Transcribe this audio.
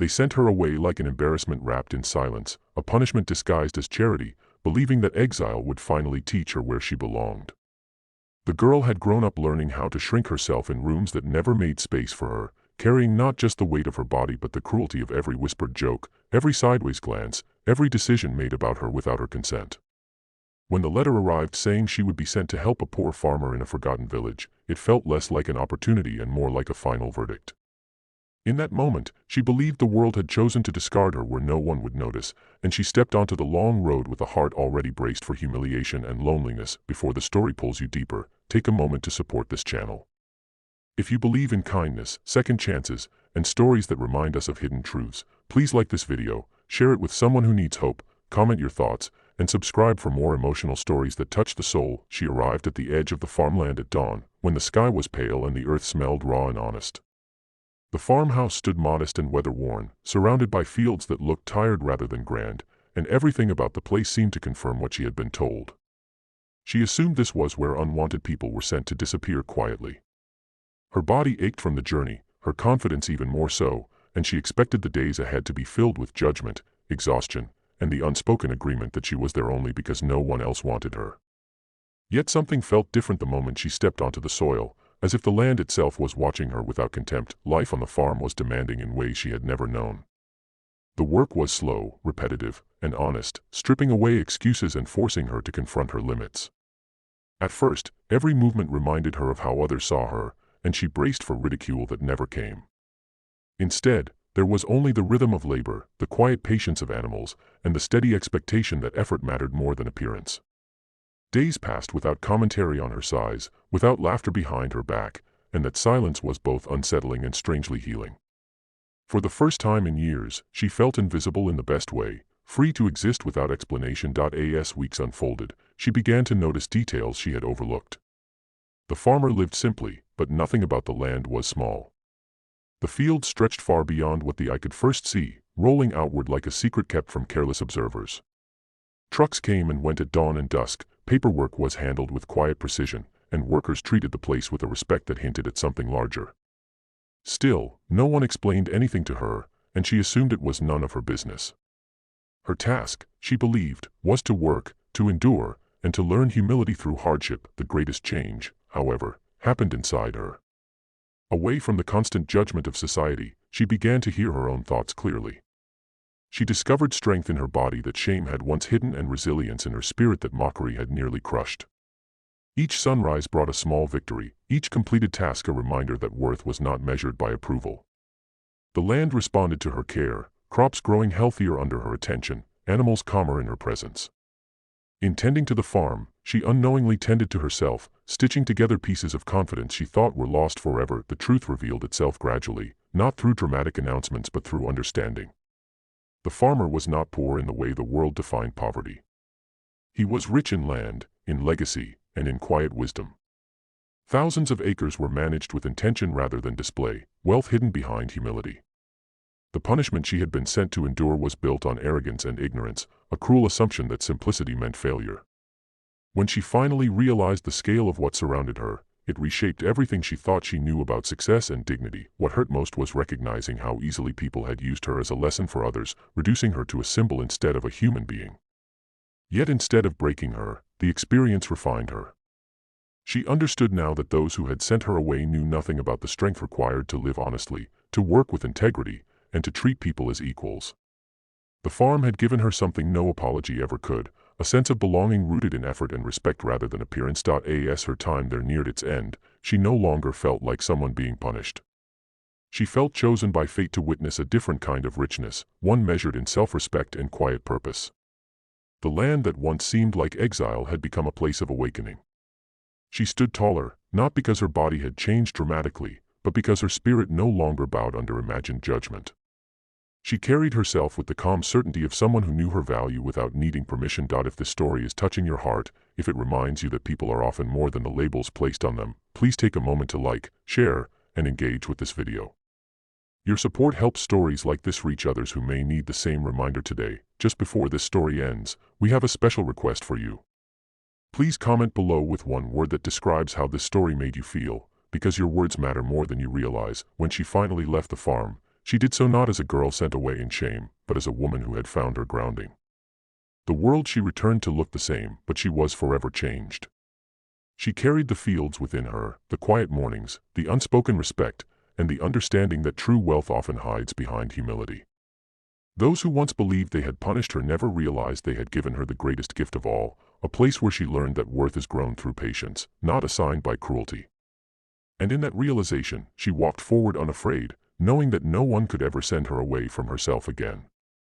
They sent her away like an embarrassment wrapped in silence, a punishment disguised as charity, believing that exile would finally teach her where she belonged. The girl had grown up learning how to shrink herself in rooms that never made space for her, carrying not just the weight of her body but the cruelty of every whispered joke, every sideways glance, every decision made about her without her consent. When the letter arrived saying she would be sent to help a poor farmer in a forgotten village, it felt less like an opportunity and more like a final verdict. In that moment, she believed the world had chosen to discard her where no one would notice, and she stepped onto the long road with a heart already braced for humiliation and loneliness. Before the story pulls you deeper, take a moment to support this channel. If you believe in kindness, second chances, and stories that remind us of hidden truths, please like this video, share it with someone who needs hope, comment your thoughts, and subscribe for more emotional stories that touch the soul. She arrived at the edge of the farmland at dawn, when the sky was pale and the earth smelled raw and honest. The farmhouse stood modest and weather-worn, surrounded by fields that looked tired rather than grand, and everything about the place seemed to confirm what she had been told. She assumed this was where unwanted people were sent to disappear quietly. Her body ached from the journey, her confidence even more so, and she expected the days ahead to be filled with judgment, exhaustion, and the unspoken agreement that she was there only because no one else wanted her. Yet something felt different the moment she stepped onto the soil, as if the land itself was watching her without contempt. Life on the farm was demanding in ways she had never known. The work was slow, repetitive, and honest, stripping away excuses and forcing her to confront her limits. At first, every movement reminded her of how others saw her, and she braced for ridicule that never came. Instead, there was only the rhythm of labor, the quiet patience of animals, and the steady expectation that effort mattered more than appearance. Days passed without commentary on her size, without laughter behind her back, and that silence was both unsettling and strangely healing. For the first time in years, she felt invisible in the best way, free to exist without explanation. As weeks unfolded, she began to notice details she had overlooked. The farmer lived simply, but nothing about the land was small. The field stretched far beyond what the eye could first see, rolling outward like a secret kept from careless observers. Trucks came and went at dawn and dusk, paperwork was handled with quiet precision, and workers treated the place with a respect that hinted at something larger. Still, no one explained anything to her, and she assumed it was none of her business. Her task, she believed, was to work, to endure, and to learn humility through hardship. The greatest change, however, happened inside her. Away from the constant judgment of society, she began to hear her own thoughts clearly. She discovered strength in her body that shame had once hidden and resilience in her spirit that mockery had nearly crushed. Each sunrise brought a small victory, each completed task a reminder that worth was not measured by approval. The land responded to her care, crops growing healthier under her attention, animals calmer in her presence. In tending to the farm, she unknowingly tended to herself, stitching together pieces of confidence she thought were lost forever. The truth revealed itself gradually, not through dramatic announcements but through understanding. The farmer was not poor in the way the world defined poverty. He was rich in land, in legacy, and in quiet wisdom. Thousands of acres were managed with intention rather than display, wealth hidden behind humility. The punishment she had been sent to endure was built on arrogance and ignorance, a cruel assumption that simplicity meant failure. When she finally realized the scale of what surrounded her, it reshaped everything she thought she knew about success and dignity. What hurt most was recognizing how easily people had used her as a lesson for others, reducing her to a symbol instead of a human being. Yet instead of breaking her, the experience refined her. She understood now that those who had sent her away knew nothing about the strength required to live honestly, to work with integrity, and to treat people as equals. The farm had given her something no apology ever could, a sense of belonging rooted in effort and respect rather than appearance. As her time there neared its end, she no longer felt like someone being punished. She felt chosen by fate to witness a different kind of richness, one measured in self-respect and quiet purpose. The land that once seemed like exile had become a place of awakening. She stood taller, not because her body had changed dramatically, but because her spirit no longer bowed under imagined judgment. She carried herself with the calm certainty of someone who knew her value without needing permission. If this story is touching your heart, if it reminds you that people are often more than the labels placed on them, please take a moment to like, share, and engage with this video. Your support helps stories like this reach others who may need the same reminder today. Just before this story ends, we have a special request for you. Please comment below with one word that describes how this story made you feel, because your words matter more than you realize. When she finally left the farm, She did so not as a girl sent away in shame, but as a woman who had found her grounding. The world she returned to looked the same, but she was forever changed. She carried the fields within her, the quiet mornings, the unspoken respect, and the understanding that true wealth often hides behind humility. Those who once believed they had punished her never realized they had given her the greatest gift of all, a place where she learned that worth is grown through patience, not assigned by cruelty. And in that realization, she walked forward unafraid, knowing that no one could ever send her away from herself again.